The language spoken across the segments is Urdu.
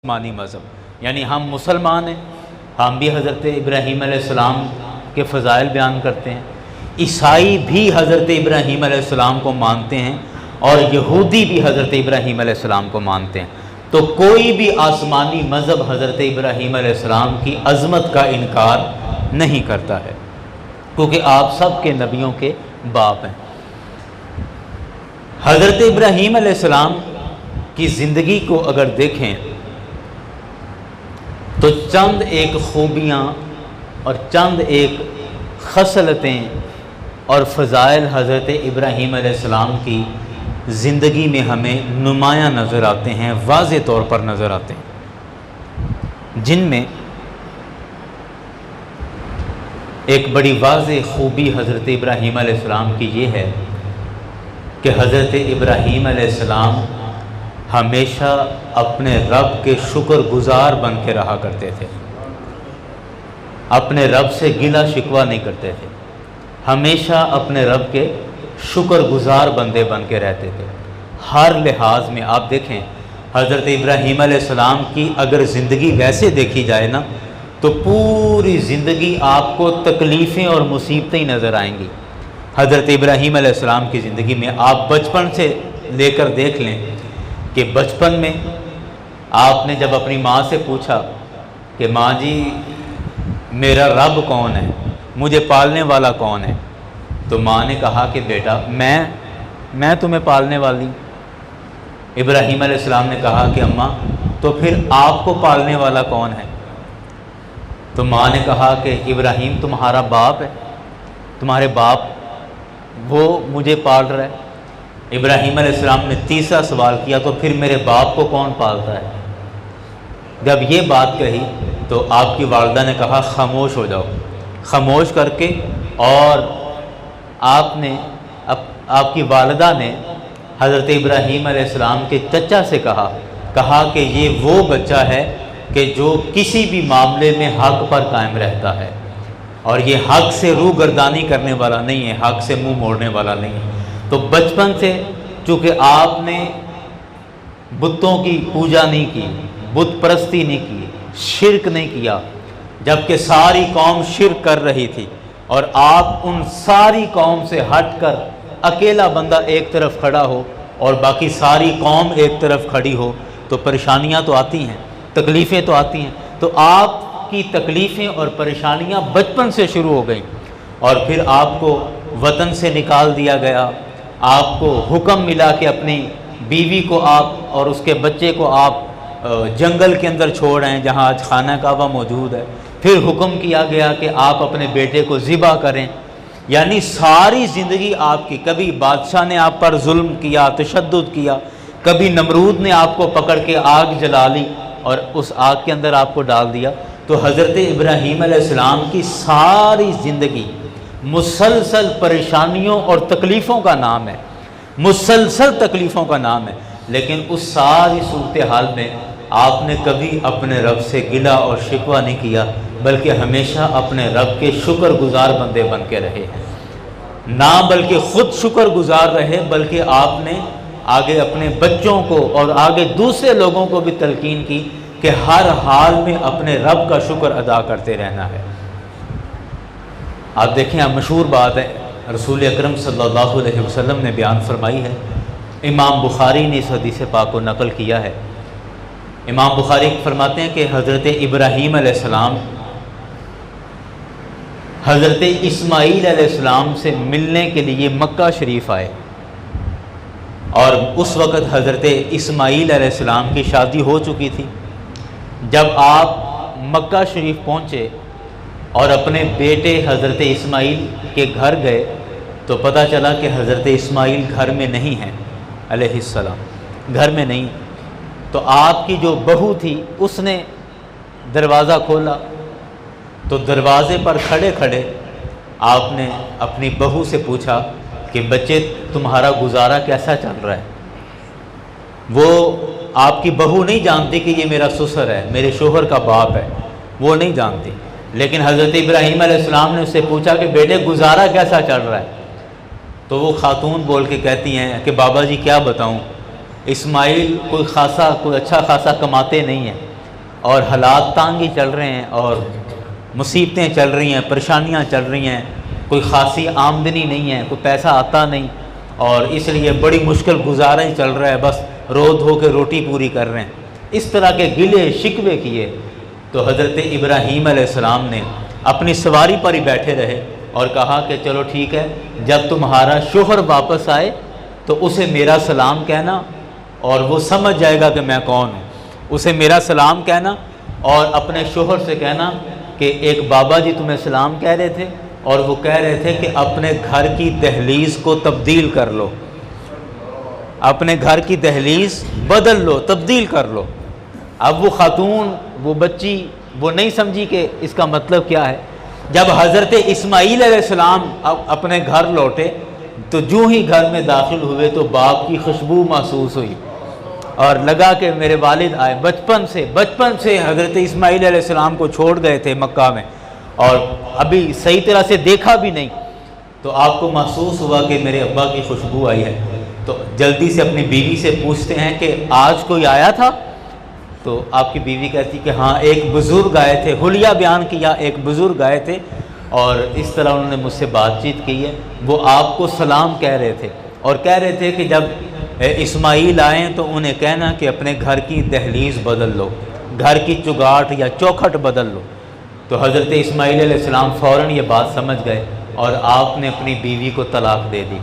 آسمانی مذہب، یعنی ہم مسلمان ہیں، ہم بھی حضرت ابراہیم علیہ السلام کے فضائل بیان کرتے ہیں، عیسائی بھی حضرت ابراہیم علیہ السلام کو مانتے ہیں اور یہودی بھی حضرت ابراہیم علیہ السلام کو مانتے ہیں۔ تو کوئی بھی آسمانی مذہب حضرت ابراہیم علیہ السلام کی عظمت کا انکار نہیں کرتا ہے، کیونکہ آپ سب کے نبیوں کے باپ ہیں۔ حضرت ابراہیم علیہ السلام کی زندگی کو اگر دیکھیں تو چند ایک خوبیاں اور چند ایک خصلتیں اور فضائل حضرت ابراہیم علیہ السلام کی زندگی میں ہمیں نمایاں نظر آتے ہیں، واضح طور پر نظر آتے ہیں، جن میں ایک بڑی واضح خوبی حضرت ابراہیم علیہ السلام کی یہ ہے کہ حضرت ابراہیم علیہ السلام ہمیشہ اپنے رب کے شکر گزار بن کے رہا کرتے تھے، اپنے رب سے گلہ شکوہ نہیں کرتے تھے، ہمیشہ اپنے رب کے شکر گزار بندے بن کے رہتے تھے۔ ہر لحاظ میں آپ دیکھیں حضرت ابراہیم علیہ السلام کی اگر زندگی ویسے دیکھی جائے نا تو پوری زندگی آپ کو تکلیفیں اور مصیبتیں نظر آئیں گی۔ حضرت ابراہیم علیہ السلام کی زندگی میں آپ بچپن سے لے کر دیکھ لیں کہ بچپن میں آپ نے جب اپنی ماں سے پوچھا کہ ماں جی میرا رب کون ہے، مجھے پالنے والا کون ہے، تو ماں نے کہا کہ بیٹا میں تمہیں پالنے والی ہوں۔ ابراہیم علیہ السلام نے کہا کہ اماں تو پھر آپ کو پالنے والا کون ہے؟ تو ماں نے کہا کہ ابراہیم تمہارا باپ ہے، تمہارے باپ وہ مجھے پال رہا ہے۔ ابراہیم علیہ السلام نے تیسرا سوال کیا تو پھر میرے باپ کو کون پالتا ہے؟ جب یہ بات کہی تو آپ کی والدہ نے کہا خاموش ہو جاؤ، خاموش کر کے، اور آپ کی والدہ نے حضرت ابراہیم علیہ السلام کے چچا سے کہا کہ یہ وہ بچہ ہے کہ جو کسی بھی معاملے میں حق پر قائم رہتا ہے اور یہ حق سے روگردانی کرنے والا نہیں ہے، حق سے منہ موڑنے والا نہیں ہے۔ تو بچپن سے چونکہ آپ نے بتوں کی پوجا نہیں کی، بت پرستی نہیں کی، شرک نہیں کیا، جبکہ ساری قوم شرک کر رہی تھی اور آپ ان ساری قوم سے ہٹ کر اکیلا بندہ ایک طرف کھڑا ہو اور باقی ساری قوم ایک طرف کھڑی ہو تو پریشانیاں تو آتی ہیں، تکلیفیں تو آتی ہیں۔ تو آپ کی تکلیفیں اور پریشانیاں بچپن سے شروع ہو گئیں، اور پھر آپ کو وطن سے نکال دیا گیا، آپ کو حکم ملا کہ اپنی بیوی کو آپ اور اس کے بچے کو آپ جنگل کے اندر چھوڑ آئیں جہاں آج خانہ کعبہ موجود ہے، پھر حکم کیا گیا کہ آپ اپنے بیٹے کو ذبح کریں۔ یعنی ساری زندگی آپ کی، کبھی بادشاہ نے آپ پر ظلم کیا، تشدد کیا، کبھی نمرود نے آپ کو پکڑ کے آگ جلا لی اور اس آگ کے اندر آپ کو ڈال دیا۔ تو حضرت ابراہیم علیہ السلام کی ساری زندگی مسلسل پریشانیوں اور تکلیفوں کا نام ہے، مسلسل تکلیفوں کا نام ہے، لیکن اس ساری صورتحال میں آپ نے کبھی اپنے رب سے گلہ اور شکوہ نہیں کیا، بلکہ ہمیشہ اپنے رب کے شکر گزار بندے بن کے رہے ہیں۔ نہ بلکہ خود شکر گزار رہے، بلکہ آپ نے آگے اپنے بچوں کو اور آگے دوسرے لوگوں کو بھی تلقین کی کہ ہر حال میں اپنے رب کا شکر ادا کرتے رہنا ہے۔ آپ دیکھیں مشہور بات ہے، رسول اکرم صلی اللہ علیہ وسلم نے بیان فرمائی ہے، امام بخاری نے اس حدیث پاک کو نقل کیا ہے۔ امام بخاری فرماتے ہیں کہ حضرت ابراہیم علیہ السلام حضرت اسماعیل علیہ السلام سے ملنے کے لیے مکہ شریف آئے، اور اس وقت حضرت اسماعیل علیہ السلام کی شادی ہو چکی تھی۔ جب آپ مکہ شریف پہنچے اور اپنے بیٹے حضرت اسماعیل کے گھر گئے تو پتہ چلا کہ حضرت اسماعیل گھر میں نہیں ہیں علیہ السلام، گھر میں نہیں۔ تو آپ کی جو بہو تھی اس نے دروازہ کھولا تو دروازے پر کھڑے کھڑے آپ نے اپنی بہو سے پوچھا کہ بچے تمہارا گزارا کیسا چل رہا ہے؟ وہ آپ کی بہو نہیں جانتی کہ یہ میرا سسر ہے، میرے شوہر کا باپ ہے، وہ نہیں جانتی، لیکن حضرت ابراہیم علیہ السلام نے اس سے پوچھا کہ بیٹے گزارا کیسا چل رہا ہے؟ تو وہ خاتون بول کے کہتی ہیں کہ بابا جی کیا بتاؤں، اسماعیل کوئی اچھا خاصا کماتے نہیں ہیں، اور حالات تانگی چل رہے ہیں اور مصیبتیں چل رہی ہیں، پریشانیاں چل رہی ہیں، کوئی خاصی آمدنی نہیں ہے، کوئی پیسہ آتا نہیں، اور اس لیے بڑی مشکل گزارا ہی چل رہا ہے، بس رو دھو کے روٹی پوری کر رہے ہیں، اس طرح کے گلے شکوے کیے تو حضرت ابراہیم علیہ السلام نے اپنی سواری پر ہی بیٹھے رہے اور کہا کہ چلو ٹھیک ہے، جب تمہارا شوہر واپس آئے تو اسے میرا سلام کہنا اور وہ سمجھ جائے گا کہ میں کون ہوں، اسے میرا سلام کہنا اور اپنے شوہر سے کہنا کہ ایک بابا جی تمہیں سلام کہہ رہے تھے اور وہ کہہ رہے تھے کہ اپنے گھر کی دہلیز کو تبدیل کر لو، اپنے گھر کی دہلیز بدل لو، تبدیل کر لو۔ اب وہ خاتون، وہ بچی، وہ نہیں سمجھی کہ اس کا مطلب کیا ہے۔ جب حضرت اسماعیل علیہ السلام اپنے گھر لوٹے تو جو ہی گھر میں داخل ہوئے تو باپ کی خوشبو محسوس ہوئی اور لگا کہ میرے والد آئے۔ بچپن سے حضرت اسماعیل علیہ السلام کو چھوڑ گئے تھے مکہ میں اور ابھی صحیح طرح سے دیکھا بھی نہیں، تو آپ کو محسوس ہوا کہ میرے ابا کی خوشبو آئی ہے۔ تو جلدی سے اپنی بیوی سے پوچھتے ہیں کہ آج کوئی آیا تھا؟ تو آپ کی بیوی کہتی کہ ہاں ایک بزرگ آئے تھے، حلیہ بیان کیا، ایک بزرگ آئے تھے اور اس طرح انہوں نے مجھ سے بات چیت کی ہے، وہ آپ کو سلام کہہ رہے تھے اور کہہ رہے تھے کہ جب اسماعیل آئیں تو انہیں کہنا کہ اپنے گھر کی دہلیز بدل لو، گھر کی چگاٹ یا چوکھٹ بدل لو۔ تو حضرت اسماعیل علیہ السلام فوراً یہ بات سمجھ گئے اور آپ نے اپنی بیوی کو طلاق دے دی،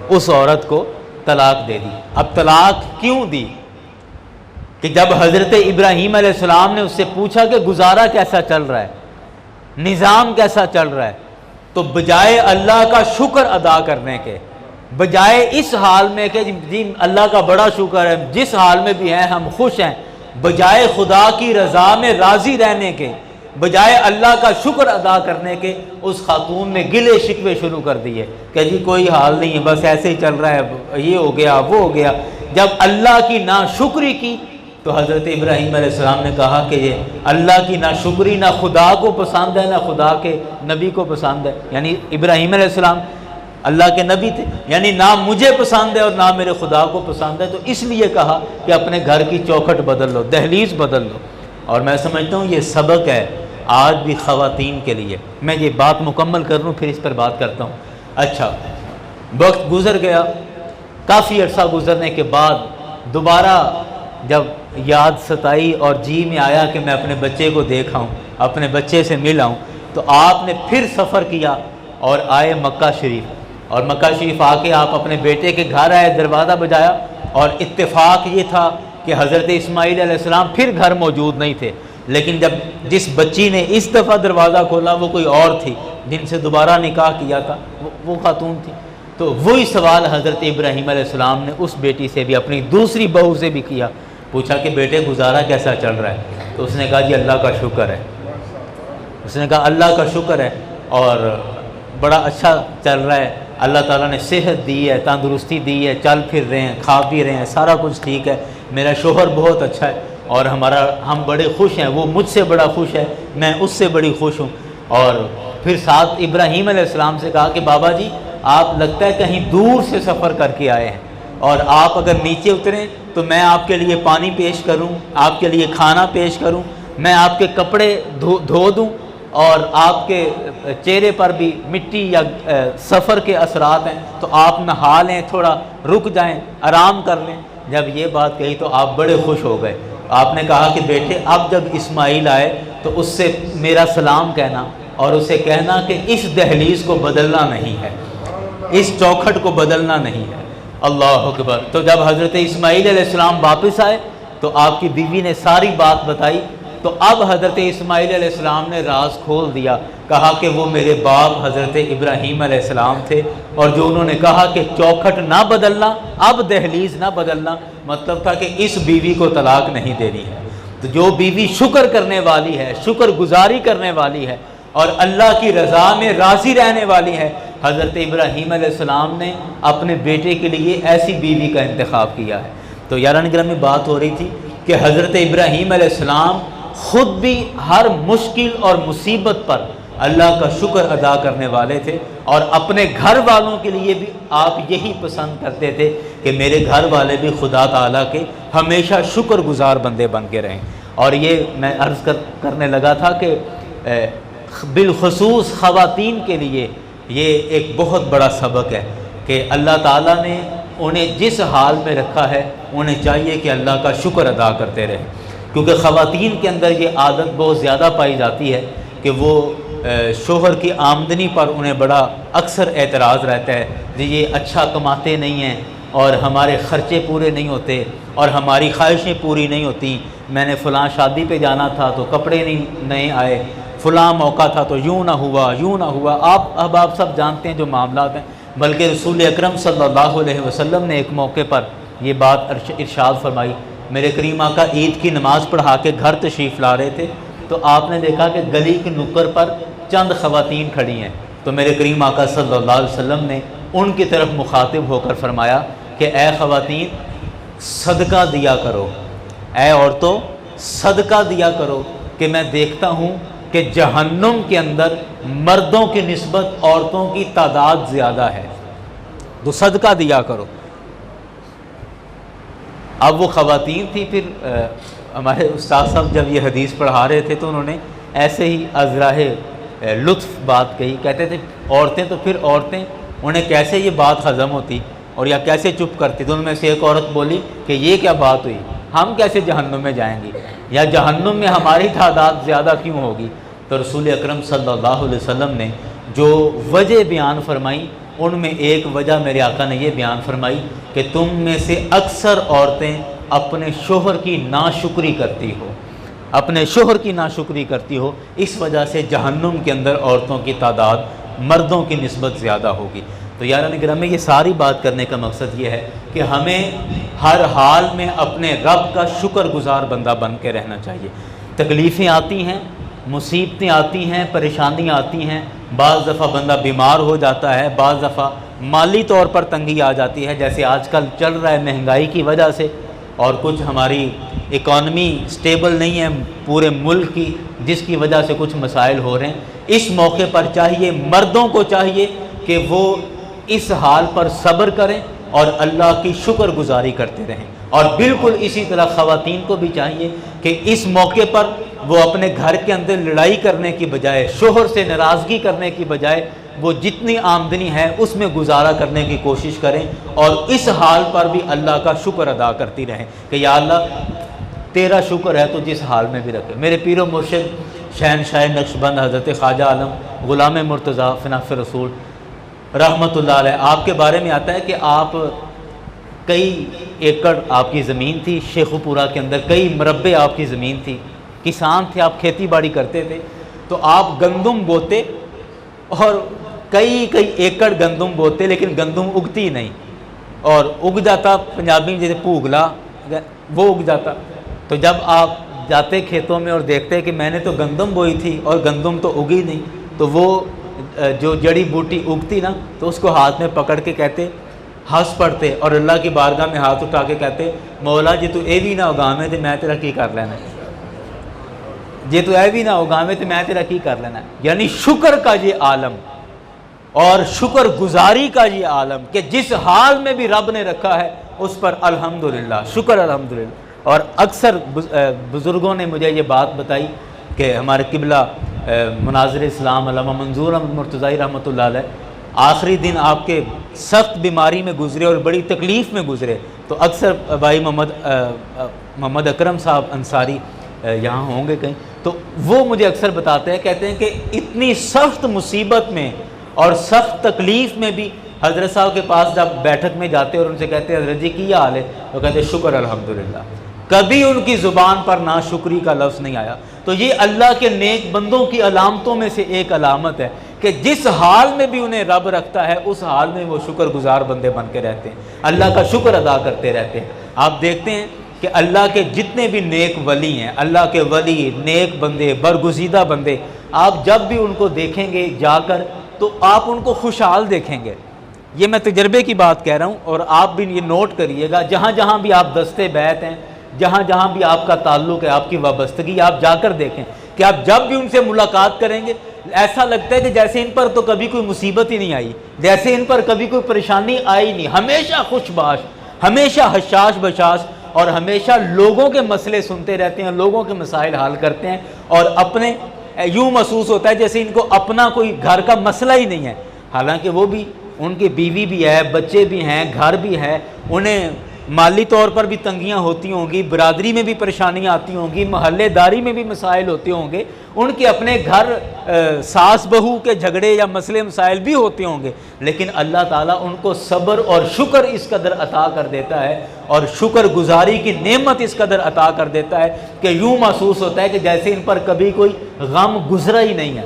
اس عورت کو طلاق دے دی۔ اب طلاق کیوں دی؟ کہ جب حضرت ابراہیم علیہ السلام نے اس سے پوچھا کہ گزارا کیسا چل رہا ہے، نظام کیسا چل رہا ہے، تو بجائے اللہ کا شکر ادا کرنے کے، بجائے اس حال میں کہ جی اللہ کا بڑا شکر ہے، جس حال میں بھی ہیں ہم خوش ہیں، بجائے خدا کی رضا میں راضی رہنے کے، بجائے اللہ کا شکر ادا کرنے کے، اس خاتون نے گلے شکوے شروع کر دیے کہ جی کوئی حال نہیں ہے، بس ایسے ہی چل رہا ہے، یہ ہو گیا وہ ہو گیا۔ جب اللہ کی ناشکری کی تو حضرت ابراہیم علیہ السلام نے کہا کہ یہ اللہ کی ناشکری نہ خدا کو پسند ہے نہ خدا کے نبی کو پسند ہے، یعنی ابراہیم علیہ السلام اللہ کے نبی تھے، یعنی نہ مجھے پسند ہے اور نہ میرے خدا کو پسند ہے، تو اس لیے کہا کہ اپنے گھر کی چوکھٹ بدل لو، دہلیز بدل لو۔ اور میں سمجھتا ہوں یہ سبق ہے آج بھی خواتین کے لیے۔ میں یہ بات مکمل کر لوں پھر اس پر بات کرتا ہوں۔ اچھا، وقت گزر گیا، کافی عرصہ گزرنے کے بعد دوبارہ جب یاد ستائی اور جی میں آیا کہ میں اپنے بچے کو دیکھا ہوں، اپنے بچے سے ملا ہوں، تو آپ نے پھر سفر کیا اور آئے مکہ شریف، اور مکہ شریف آ کے آپ اپنے بیٹے کے گھر آئے، دروازہ بجایا، اور اتفاق یہ تھا کہ حضرت اسماعیل علیہ السلام پھر گھر موجود نہیں تھے، لیکن جب جس بچی نے اس دفعہ دروازہ کھولا وہ کوئی اور تھی، جن سے دوبارہ نکاح کیا تھا وہ خاتون تھی۔ تو وہی سوال حضرت ابراہیم علیہ السلام نے اس بیٹی سے بھی، اپنی دوسری بہو سے بھی کیا، پوچھا کہ بیٹے گزارا کیسا چل رہا ہے؟ تو اس نے کہا جی اللہ کا شکر ہے، اس نے کہا اللہ کا شکر ہے اور بڑا اچھا چل رہا ہے، اللہ تعالیٰ نے صحت دی ہے، تندرستی دی ہے، چل پھر رہے ہیں، کھا پی رہے ہیں، سارا کچھ ٹھیک ہے، میرا شوہر بہت اچھا ہے اور ہم بڑے خوش ہیں، وہ مجھ سے بڑا خوش ہے، میں اس سے بڑی خوش ہوں۔ اور پھر ساتھ ابراہیم علیہ السلام سے کہا کہ بابا جی آپ لگتا ہے کہیں دور سے سفر کر کے آئے ہیں، اور آپ اگر نیچے اتریں تو میں آپ کے لیے پانی پیش کروں، آپ کے لیے کھانا پیش کروں، میں آپ کے کپڑے دھو دوں، اور آپ کے چہرے پر بھی مٹی یا سفر کے اثرات ہیں تو آپ نہا لیں، تھوڑا رک جائیں، آرام کر لیں۔ جب یہ بات کہی تو آپ بڑے خوش ہو گئے۔ آپ نے کہا کہ بیٹے اب جب اسماعیل آئے تو اس سے میرا سلام کہنا اور اسے کہنا کہ اس دہلیز کو بدلنا نہیں ہے، اس چوکھٹ کو بدلنا نہیں ہے۔ اللہ اکبر۔ تو جب حضرت اسماعیل علیہ السلام واپس آئے تو آپ کی بیوی نے ساری بات بتائی، تو اب حضرت اسماعیل علیہ السلام نے راز کھول دیا، کہا کہ وہ میرے باپ حضرت ابراہیم علیہ السلام تھے، اور جو انہوں نے کہا کہ چوکھٹ نہ بدلنا، اب دہلیز نہ بدلنا، مطلب تھا کہ اس بیوی کو طلاق نہیں دینی ہے۔ تو جو بیوی شکر کرنے والی ہے، شکر گزاری کرنے والی ہے اور اللہ کی رضا میں راضی رہنے والی ہے، حضرت ابراہیم علیہ السلام نے اپنے بیٹے کے لیے ایسی بیوی کا انتخاب کیا ہے۔ تو یاران گرامی بات ہو رہی تھی کہ حضرت ابراہیم علیہ السلام خود بھی ہر مشکل اور مصیبت پر اللہ کا شکر ادا کرنے والے تھے، اور اپنے گھر والوں کے لیے بھی آپ یہی پسند کرتے تھے کہ میرے گھر والے بھی خدا تعالیٰ کے ہمیشہ شکر گزار بندے بن کے رہیں۔ اور یہ میں عرض کرنے لگا تھا کہ بالخصوص خواتین کے لیے یہ ایک بہت بڑا سبق ہے کہ اللہ تعالیٰ نے انہیں جس حال میں رکھا ہے انہیں چاہیے کہ اللہ کا شکر ادا کرتے رہیں، کیونکہ خواتین کے اندر یہ عادت بہت زیادہ پائی جاتی ہے کہ وہ شوہر کی آمدنی پر انہیں بڑا اکثر اعتراض رہتا ہے کہ یہ اچھا کماتے نہیں ہیں اور ہمارے خرچے پورے نہیں ہوتے اور ہماری خواہشیں پوری نہیں ہوتی، میں نے فلاں شادی پہ جانا تھا تو کپڑے نہیں آئے، فلاں موقع تھا تو یوں نہ ہوا۔ اب آپ سب جانتے ہیں جو معاملات ہیں، بلکہ رسول اکرم صلی اللہ علیہ وسلم نے ایک موقع پر یہ بات ارشاد فرمائی۔ میرے کریم آقا عید کی نماز پڑھا کے گھر تشریف لا رہے تھے تو آپ نے دیکھا کہ گلی کی نکڑ پر چند خواتین کھڑی ہیں، تو میرے کریم آقا صلی اللہ علیہ وسلم نے ان کی طرف مخاطب ہو کر فرمایا کہ اے خواتین صدقہ دیا کرو، اے عورتوں صدقہ دیا کرو، کہ میں دیکھتا ہوں کہ جہنم کے اندر مردوں کی نسبت عورتوں کی تعداد زیادہ ہے، تو صدقہ دیا کرو۔ اب وہ خواتین تھی، پھر ہمارے استاد صاحب جب یہ حدیث پڑھا رہے تھے تو انہوں نے ایسے ہی ازراہ لطف بات کہی، کہتے تھے عورتیں تو پھر عورتیں، انہیں کیسے یہ بات ہضم ہوتی اور یا کیسے چپ کرتی؟ تو ان میں سے ایک عورت بولی کہ یہ کیا بات ہوئی، ہم کیسے جہنم میں جائیں گی، یا جہنم میں ہماری تعداد زیادہ کیوں ہوگی؟ تو رسول اکرم صلی اللہ علیہ وسلم نے جو وجہ بیان فرمائی ان میں ایک وجہ میرے آقا نے یہ بیان فرمائی کہ تم میں سے اکثر عورتیں اپنے شوہر کی ناشکری کرتی ہو، اپنے شوہر کی ناشکری کرتی ہو، اس وجہ سے جہنم کے اندر عورتوں کی تعداد مردوں کی نسبت زیادہ ہوگی۔ تو یاران گرامی، یہ ساری بات کرنے کا مقصد یہ ہے کہ ہمیں ہر حال میں اپنے رب کا شکر گزار بندہ بن کے رہنا چاہیے۔ تکلیفیں آتی ہیں، مصیبتیں آتی ہیں، پریشانیاں آتی ہیں، بعض دفعہ بندہ بیمار ہو جاتا ہے، بعض دفعہ مالی طور پر تنگی آ جاتی ہے، جیسے آج کل چل رہا ہے مہنگائی کی وجہ سے، اور کچھ ہماری اکانومی سٹیبل نہیں ہے پورے ملک کی، جس کی وجہ سے کچھ مسائل ہو رہے ہیں۔ اس موقع پر چاہیے، مردوں کو چاہیے کہ وہ اس حال پر صبر کریں اور اللہ کی شکر گزاری کرتے رہیں، اور بالکل اسی طرح خواتین کو بھی چاہیے کہ اس موقع پر وہ اپنے گھر کے اندر لڑائی کرنے کی بجائے، شوہر سے ناراضگی کرنے کی بجائے، وہ جتنی آمدنی ہے اس میں گزارا کرنے کی کوشش کریں، اور اس حال پر بھی اللہ کا شکر ادا کرتی رہیں کہ یا اللہ تیرا شکر ہے تو جس حال میں بھی رکھے۔ میرے پیر و مرشد شہنشاہ نقشبند حضرت خواجہ عالم غلام مرتضیٰ فناف رسول رحمۃ اللہ علیہ، آپ کے بارے میں آتا ہے کہ آپ کئی ایکڑ آپ کی زمین تھی شیخو پورہ کے اندر، کئی مربع آپ کی زمین تھی، کسان تھے آپ، کھیتی باڑی کرتے تھے، تو آپ گندم بوتے اور کئی ایکڑ گندم بوتے، لیکن گندم اگتی نہیں، اور اگ جاتا پنجابی میں جیسے پوگلا وہ اگ جاتا۔ تو جب آپ جاتے کھیتوں میں اور دیکھتے کہ میں نے تو گندم بوئی تھی اور گندم تو اگی نہیں، تو وہ جو جڑی بوٹی اگتی نا تو اس کو ہاتھ میں پکڑ کے کہتے، ہنس پڑتے اور اللہ کی بارگاہ میں ہاتھ اٹھا کے کہتے مولا جی تو اے بھی نہ اگاویں تو میں تیرا کی کر لینا، جی تو اے بھی نہ اگاویں تو میں تیرا کی کر لینا۔ یعنی شکر کا یہ عالم اور شکر گزاری کا یہ عالم کہ جس حال میں بھی رب نے رکھا ہے اس پر الحمدللہ، شکر الحمدللہ۔ اور اکثر بزرگوں نے مجھے یہ بات بتائی کہ ہمارے قبلہ مناظر اسلام علامہ منظور احمد مرتضی رحمۃ اللہ علیہ آخری دن آپ کے سخت بیماری میں گزرے اور بڑی تکلیف میں گزرے، تو اکثر بھائی محمد اکرم صاحب انصاری یہاں ہوں گے کہیں، تو وہ مجھے اکثر بتاتے ہیں، کہتے ہیں کہ اتنی سخت مصیبت میں اور سخت تکلیف میں بھی حضرت صاحب کے پاس جب بیٹھک میں جاتے اور ان سے کہتے حضرت جی کی حال ہے، تو کہتے شکر الحمدللہ، کبھی ان کی زبان پر ناشکری کا لفظ نہیں آیا۔ تو یہ اللہ کے نیک بندوں کی علامتوں میں سے ایک علامت ہے کہ جس حال میں بھی انہیں رب رکھتا ہے اس حال میں وہ شکر گزار بندے بن کے رہتے ہیں، اللہ کا شکر ادا کرتے رہتے ہیں۔ آپ دیکھتے ہیں کہ اللہ کے جتنے بھی نیک ولی ہیں، اللہ کے ولی، نیک بندے، برگزیدہ بندے، آپ جب بھی ان کو دیکھیں گے جا کر تو آپ ان کو خوشحال دیکھیں گے۔ یہ میں تجربے کی بات کہہ رہا ہوں، اور آپ بھی یہ نوٹ کریے گا، جہاں جہاں بھی آپ دستے بیعت ہیں، جہاں جہاں بھی آپ کا تعلق ہے، آپ کی وابستگی، آپ جا کر دیکھیں کہ آپ جب بھی ان سے ملاقات کریں گے ایسا لگتا ہے کہ جیسے ان پر تو کبھی کوئی مصیبت ہی نہیں آئی، جیسے ان پر کبھی کوئی پریشانی آئی نہیں، ہمیشہ خوش باش، ہمیشہ حشاش بشاش، اور ہمیشہ لوگوں کے مسئلے سنتے رہتے ہیں، لوگوں کے مسائل حل کرتے ہیں، اور اپنے یوں محسوس ہوتا ہے جیسے ان کو اپنا کوئی گھر کا مسئلہ ہی نہیں ہے، حالانکہ وہ بھی، ان کی بیوی بھی ہے، بچے بھی ہیں، گھر بھی ہے، انہیں مالی طور پر بھی تنگیاں ہوتی ہوں گی، برادری میں بھی پریشانیاں آتی ہوں گی، محلے داری میں بھی مسائل ہوتے ہوں گے، ان کے اپنے گھر ساس بہو کے جھگڑے یا مسئلے مسائل بھی ہوتے ہوں گے، لیکن اللہ تعالیٰ ان کو صبر اور شکر اس قدر عطا کر دیتا ہے، اور شکر گزاری کی نعمت اس قدر عطا کر دیتا ہے کہ یوں محسوس ہوتا ہے کہ جیسے ان پر کبھی کوئی غم گزرا ہی نہیں ہے۔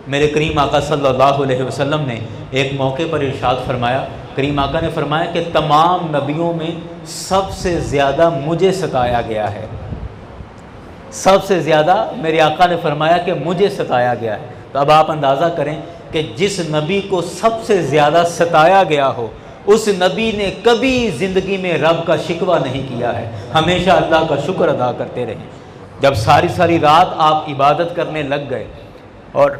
میرے کریم آقا صلی اللہ علیہ وسلم نے ایک موقع پر ارشاد فرمایا، کریم آقا نے فرمایا کہ تمام نبیوں میں سب سے زیادہ مجھے ستایا گیا ہے، سب سے زیادہ میرے آقا نے فرمایا کہ مجھے ستایا گیا ہے۔ تو اب آپ اندازہ کریں کہ جس نبی کو سب سے زیادہ ستایا گیا ہو، اس نبی نے کبھی زندگی میں رب کا شکوہ نہیں کیا ہے، ہمیشہ اللہ کا شکر ادا کرتے رہے۔ جب ساری ساری رات آپ عبادت کرنے لگ گئے اور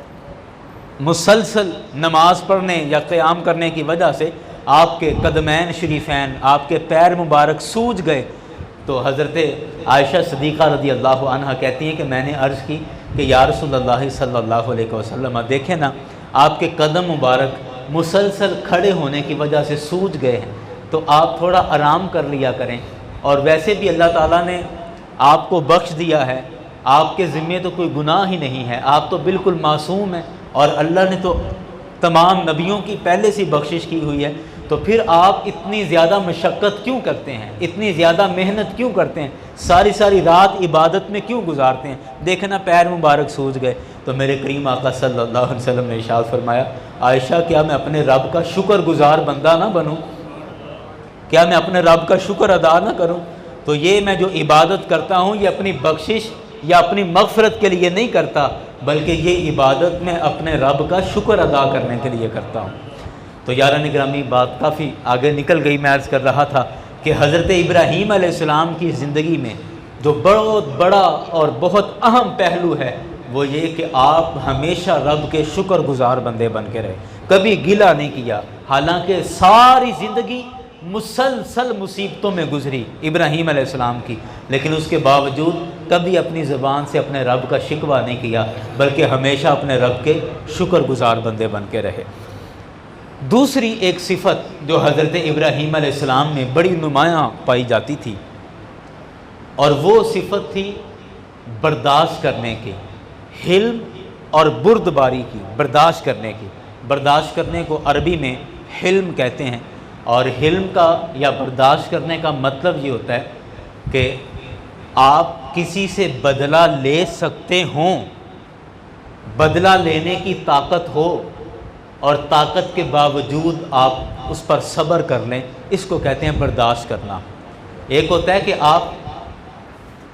مسلسل نماز پڑھنے یا قیام کرنے کی وجہ سے آپ کے قدمین شریفین، آپ کے پیر مبارک سوج گئے، تو حضرت عائشہ صدیقہ رضی اللہ عنہ کہتی ہیں کہ میں نے عرض کی کہ یا رسول اللہ صلی اللہ علیہ وسلم، دیکھیں نا آپ کے قدم مبارک مسلسل کھڑے ہونے کی وجہ سے سوج گئے ہیں، تو آپ تھوڑا آرام کر لیا کریں، اور ویسے بھی اللہ تعالیٰ نے آپ کو بخش دیا ہے، آپ کے ذمے تو کوئی گناہ ہی نہیں ہے، آپ تو بالکل معصوم ہیں، اور اللہ نے تو تمام نبیوں کی پہلے سے بخشش کی ہوئی ہے، تو پھر آپ اتنی زیادہ مشقت کیوں کرتے ہیں، اتنی زیادہ محنت کیوں کرتے ہیں، ساری ساری رات عبادت میں کیوں گزارتے ہیں؟ دیکھنا پیر مبارک سوج گئے۔ تو میرے کریم آقا صلی اللہ علیہ وسلم نے ارشاد فرمایا، عائشہ کیا میں اپنے رب کا شکر گزار بندہ نہ بنوں؟ کیا میں اپنے رب کا شکر ادا نہ کروں؟ تو یہ میں جو عبادت کرتا ہوں یہ اپنی بخشش یا اپنی مغفرت کے لیے نہیں کرتا، بلکہ یہ عبادت میں اپنے رب کا شکر ادا کرنے کے لیے کرتا ہوں۔ تو یاران گرامی، بات کافی آگے نکل گئی، میں عرض کر رہا تھا کہ حضرت ابراہیم علیہ السلام کی زندگی میں جو بہت بڑا اور بہت اہم پہلو ہے وہ یہ کہ آپ ہمیشہ رب کے شکر گزار بندے بن کے رہے، کبھی گلہ نہیں کیا، حالانکہ ساری زندگی مسلسل مصیبتوں میں گزری ابراہیم علیہ السلام کی، لیکن اس کے باوجود کبھی اپنی زبان سے اپنے رب کا شکوہ نہیں کیا، بلکہ ہمیشہ اپنے رب کے شکر گزار بندے بن کے رہے۔ دوسری ایک صفت جو حضرت ابراہیم علیہ السلام میں بڑی نمایاں پائی جاتی تھی، اور وہ صفت تھی برداشت کرنے کی، حلم اور بردباری کی، برداشت کرنے کی۔ برداشت کرنے کو عربی میں حلم کہتے ہیں، اور حلم کا یا برداشت کرنے کا مطلب یہ ہوتا ہے کہ آپ کسی سے بدلہ لے سکتے ہوں، بدلہ لینے کی طاقت ہو، اور طاقت کے باوجود آپ اس پر صبر کر لیں، اس کو کہتے ہیں برداشت کرنا۔ ایک ہوتا ہے کہ آپ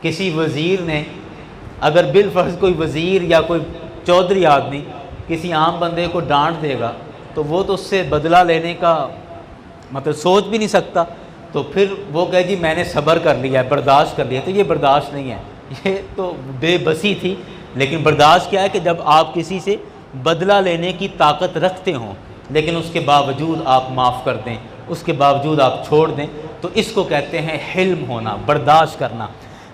کسی وزیر نے، اگر بالفرض کوئی وزیر یا کوئی چودھری آدمی کسی عام بندے کو ڈانٹ دے گا تو وہ تو اس سے بدلہ لینے کا مطلب سوچ بھی نہیں سکتا، تو پھر وہ کہے جی میں نے صبر کر لیا ہے، برداشت کر لیا، تو یہ برداشت نہیں ہے، یہ تو بے بسی تھی۔ لیکن برداشت کیا ہے کہ جب آپ کسی سے بدلہ لینے کی طاقت رکھتے ہوں لیکن اس کے باوجود آپ معاف کر دیں، اس کے باوجود آپ چھوڑ دیں، تو اس کو کہتے ہیں حلم ہونا، برداشت کرنا۔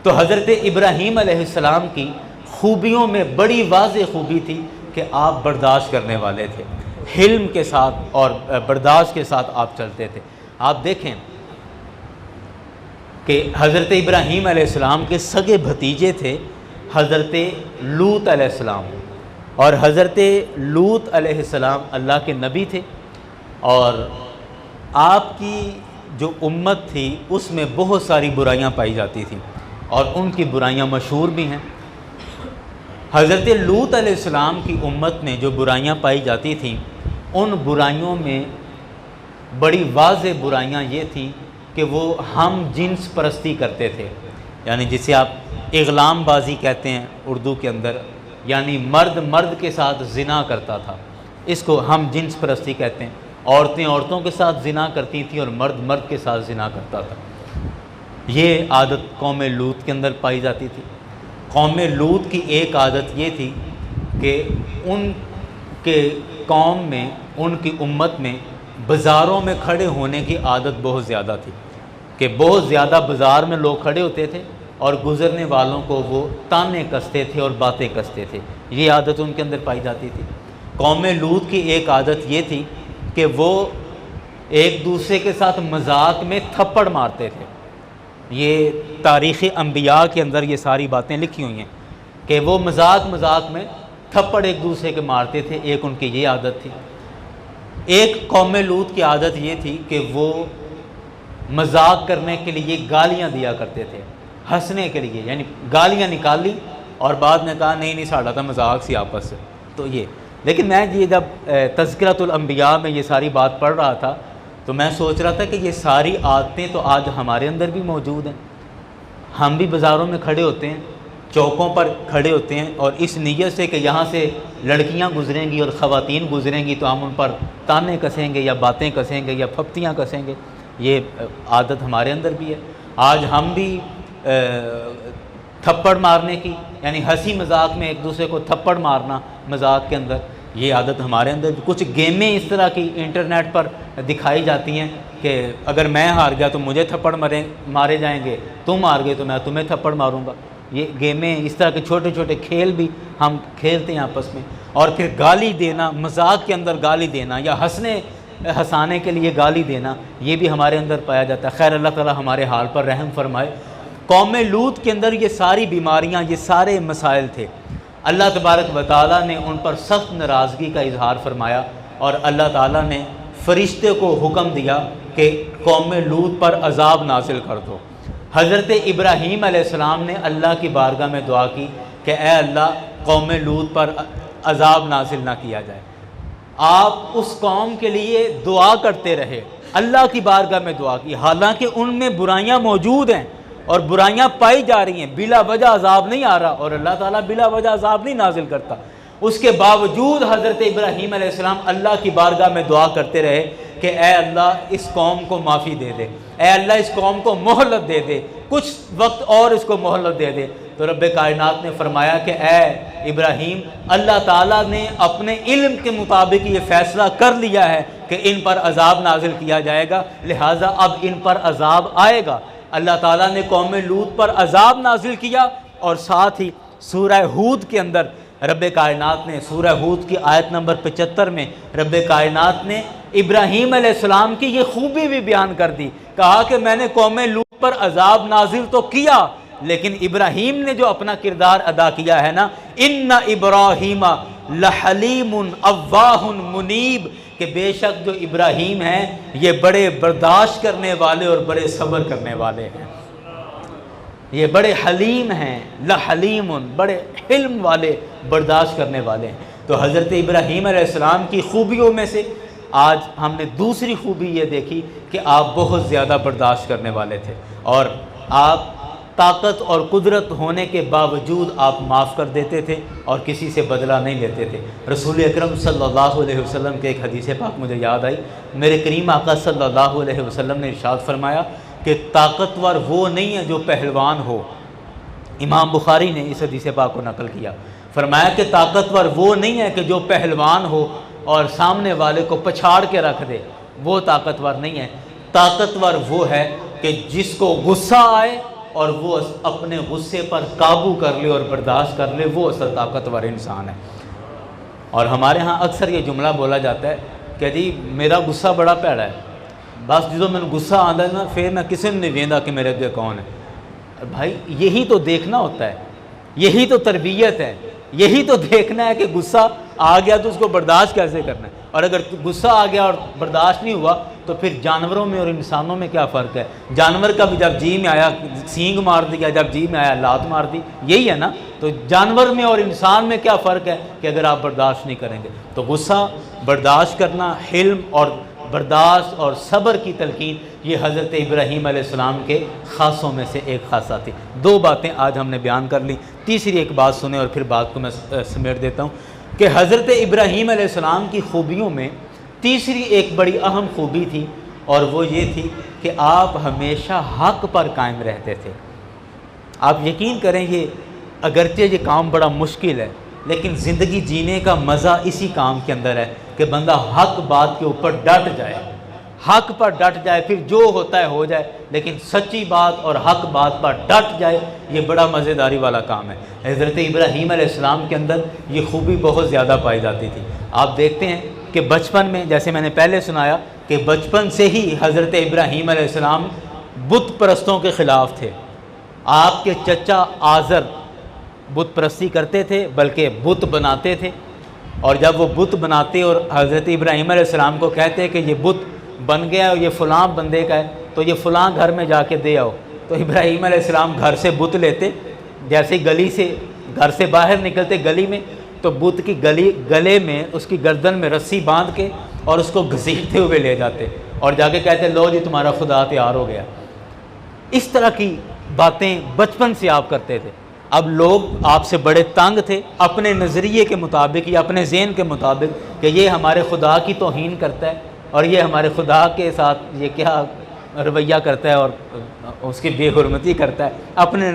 تو حضرت ابراہیم علیہ السلام کی خوبیوں میں بڑی واضح خوبی تھی کہ آپ برداشت کرنے والے تھے، حلم کے ساتھ اور برداشت کے ساتھ آپ چلتے تھے۔ آپ دیکھیں کہ حضرت ابراہیم علیہ السلام کے سگے بھتیجے تھے حضرت لوط علیہ السلام، اور حضرت لوط علیہ السلام اللہ کے نبی تھے، اور آپ کی جو امت تھی اس میں بہت ساری برائیاں پائی جاتی تھیں، اور ان کی برائیاں مشہور بھی ہیں۔ حضرت لوط علیہ السلام کی امت میں جو برائیاں پائی جاتی تھیں، ان برائیوں میں بڑی واضح برائیاں یہ تھیں کہ وہ ہم جنس پرستی کرتے تھے، یعنی جسے آپ اغلام بازی کہتے ہیں اردو کے اندر، یعنی مرد مرد کے ساتھ زنا کرتا تھا، اس کو ہم جنس پرستی کہتے ہیں۔ عورتیں عورتوں کے ساتھ زنا کرتی تھیں اور مرد مرد کے ساتھ زنا کرتا تھا۔ یہ عادت قوم لوط کے اندر پائی جاتی تھی۔ قوم لوط کی ایک عادت یہ تھی کہ ان کے قوم میں، ان کی امت میں بازاروں میں کھڑے ہونے کی عادت بہت زیادہ تھی، کہ بہت زیادہ بازار میں لوگ کھڑے ہوتے تھے اور گزرنے والوں کو وہ تانے کستے تھے اور باتیں کستے تھے، یہ عادت ان کے اندر پائی جاتی تھی۔ قوم لوط کی ایک عادت یہ تھی کہ وہ ایک دوسرے کے ساتھ مذاق میں تھپڑ مارتے تھے۔ یہ تاریخ انبیاء کے اندر یہ ساری باتیں لکھی ہوئی ہیں کہ وہ مذاق میں تھپڑ ایک دوسرے کے مارتے تھے، ایک ان کی یہ عادت تھی۔ ایک قوم لوط کی عادت یہ تھی کہ وہ مذاق کرنے کے لیے گالیاں دیا کرتے تھے، ہنسنے کے لیے، یعنی گالیاں نکالی اور بعد میں کہا نہیں ساڑھا تھا مذاق سی آپس سے۔ تو یہ لیکن میں یہ جب تذکرۃ الانبیاء میں یہ ساری بات پڑھ رہا تھا تو میں سوچ رہا تھا کہ یہ ساری عادتیں تو آج ہمارے اندر بھی موجود ہیں۔ ہم بھی بازاروں میں کھڑے ہوتے ہیں، چوکوں پر کھڑے ہوتے ہیں اور اس نیت سے کہ یہاں سے لڑکیاں گزریں گی اور خواتین گزریں گی تو ہم ان پر تانے کسیں گے یا باتیں کسیں گے یا پھپتیاں کسیں گے۔ یہ عادت ہمارے اندر بھی ہے۔ آج ہم بھی تھپڑ مارنے کی، یعنی ہنسی مذاق میں ایک دوسرے کو تھپڑ مارنا مذاق کے اندر، یہ عادت ہمارے اندر بھی۔ کچھ گیمیں اس طرح کی انٹرنیٹ پر دکھائی جاتی ہیں کہ اگر میں ہار گیا تو مجھے تھپڑ مارے جائیں گے، تم ہار گئے تو میں تمہیں تھپڑ ماروں گا۔ یہ گیمیں، اس طرح کے چھوٹے چھوٹے کھیل بھی ہم کھیلتے ہیں آپس میں۔ اور پھر گالی دینا، مذاق کے اندر گالی دینا یا ہنسانے کے لیے گالی دینا، یہ بھی ہمارے اندر پایا جاتا ہے۔ خیر اللہ تعالی ہمارے حال پر رحم فرمائے۔ قوم لوط کے اندر یہ ساری بیماریاں، یہ سارے مسائل تھے۔ اللہ تبارک و تعالیٰ نے ان پر سخت ناراضگی کا اظہار فرمایا اور اللہ تعالیٰ نے فرشتے کو حکم دیا کہ قوم لوط پر عذاب نازل کر دو۔ حضرت ابراہیم علیہ السلام نے اللہ کی بارگاہ میں دعا کی کہ اے اللہ قوم لوط پر عذاب نازل نہ کیا جائے۔ آپ اس قوم کے لیے دعا کرتے رہے، اللہ کی بارگاہ میں دعا کی، حالانکہ ان میں برائیاں موجود ہیں اور برائیاں پائی جا رہی ہیں، بلا وجہ عذاب نہیں آ رہا اور اللہ تعالیٰ بلا وجہ عذاب نہیں نازل کرتا۔ اس کے باوجود حضرت ابراہیم علیہ السلام اللہ کی بارگاہ میں دعا کرتے رہے کہ اے اللہ اس قوم کو معافی دے دے، اے اللہ اس قوم کو مہلت دے دے، کچھ وقت اور اس کو مہلت دے دے۔ تو رب کائنات نے فرمایا کہ اے ابراہیم، اللہ تعالیٰ نے اپنے علم کے مطابق یہ فیصلہ کر لیا ہے کہ ان پر عذاب نازل کیا جائے گا، لہٰذا اب ان پر عذاب آئے گا۔ اللہ تعالیٰ نے قوم لوط پر عذاب نازل کیا اور ساتھ ہی سورہ ہود کے اندر رب کائنات نے، سورہ ہود کی آیت نمبر 75 میں رب کائنات نے ابراہیم علیہ السلام کی یہ خوبی بھی بیان کر دی، کہا کہ میں نے قوم لوط پر عذاب نازل تو کیا لیکن ابراہیم نے جو اپنا کردار ادا کیا ہے نا، ان ابراہیم لحلیم اواہ منیب، کہ بے شک جو ابراہیم ہیں یہ بڑے برداشت کرنے والے اور بڑے صبر کرنے والے ہیں، یہ بڑے حلیم ہیں، لحلیم، بڑے حلم والے، برداشت کرنے والے ہیں۔ تو حضرت ابراہیم علیہ السلام کی خوبیوں میں سے آج ہم نے دوسری خوبی یہ دیکھی کہ آپ بہت زیادہ برداشت کرنے والے تھے اور آپ طاقت اور قدرت ہونے کے باوجود آپ معاف کر دیتے تھے اور کسی سے بدلہ نہیں لیتے تھے۔ رسول اکرم صلی اللہ علیہ وسلم کے ایک حدیث پاک مجھے یاد آئی، میرے کریم آقا صلی اللہ علیہ وسلم نے ارشاد فرمایا کہ طاقتور وہ نہیں ہے جو پہلوان ہو۔ امام بخاری نے اس حدیث پاک کو نقل کیا، فرمایا کہ طاقتور وہ نہیں ہے کہ جو پہلوان ہو اور سامنے والے کو پچھاڑ کے رکھ دے، وہ طاقتور نہیں ہے۔ طاقتور وہ ہے کہ جس کو غصہ آئے اور وہ اپنے غصے پر قابو کر لے اور برداشت کر لے، وہ اصل طاقتور انسان ہے۔ اور ہمارے ہاں اکثر یہ جملہ بولا جاتا ہے کہ جی میرا غصہ بڑا پیڑا ہے، بس جدو میں غصہ آتا ہے نا پھر میں کسی نے نہیں ویندا کہ میرے اگے کون ہے۔ بھائی یہی تو دیکھنا ہوتا ہے، یہی تو تربیت ہے، یہی تو دیکھنا ہے کہ غصہ آ گیا تو اس کو برداشت کیسے کرنا ہے، اور اگر غصہ آ گیا اور برداشت نہیں ہوا تو پھر جانوروں میں اور انسانوں میں کیا فرق ہے؟ جانور کا بھی جب جی میں آیا سینگ مار دیا، جب جی میں آیا لات مار دی، یہی ہے نا۔ تو جانور میں اور انسان میں کیا فرق ہے کہ اگر آپ برداشت نہیں کریں گے تو غصہ برداشت کرنا، حلم اور برداشت اور صبر کی تلقین، یہ حضرت ابراہیم علیہ السلام کے خاصوں میں سے ایک خاصہ تھی۔ دو باتیں آج ہم نے بیان کر لی، تیسری ایک بات سنیں اور پھر بات کو میں سمیٹ دیتا ہوں کہ حضرت ابراہیم علیہ السلام کی خوبیوں میں تیسری ایک بڑی اہم خوبی تھی اور وہ یہ تھی کہ آپ ہمیشہ حق پر قائم رہتے تھے۔ آپ یقین کریں یہ اگرچہ یہ کام بڑا مشکل ہے لیکن زندگی جینے کا مزہ اسی کام کے اندر ہے کہ بندہ حق بات کے اوپر ڈٹ جائے، حق پر ڈٹ جائے، پھر جو ہوتا ہے ہو جائے، لیکن سچی بات اور حق بات پر ڈٹ جائے، یہ بڑا مزیداری والا کام ہے۔ حضرت ابراہیم علیہ السلام کے اندر یہ خوبی بہت زیادہ پائی جاتی تھی۔ آپ دیکھتے ہیں کہ بچپن میں، جیسے میں نے پہلے سنایا کہ بچپن سے ہی حضرت ابراہیم علیہ السلام بت پرستوں کے خلاف تھے۔ آپ کے چچا آزر بت پرستی کرتے تھے، بلکہ بت بناتے تھے، اور جب وہ بت بناتے اور حضرت ابراہیم علیہ السلام کو کہتے کہ یہ بت بن گیا اور یہ فلاں بندے کا ہے، تو یہ فلاں گھر میں جا کے دے آؤ، تو ابراہیم علیہ السلام گھر سے بت لیتے، جیسے گلی سے گھر سے باہر نکلتے گلی میں، تو بت کی گلے میں اس کی گردن میں رسی باندھ کے اور اس کو گھسیٹتے ہوئے لے جاتے اور جا کے کہتے لو جی تمہارا خدا تیار ہو گیا۔ اس طرح کی باتیں بچپن سے آپ کرتے تھے۔ اب لوگ آپ سے بڑے تنگ تھے اپنے نظریے کے مطابق یا اپنے ذہن کے مطابق کہ یہ ہمارے خدا کی توہین کرتا ہے اور یہ ہمارے خدا کے ساتھ یہ کیا رویہ کرتا ہے اور اس کی بے حرمتی کرتا ہے اپنے۔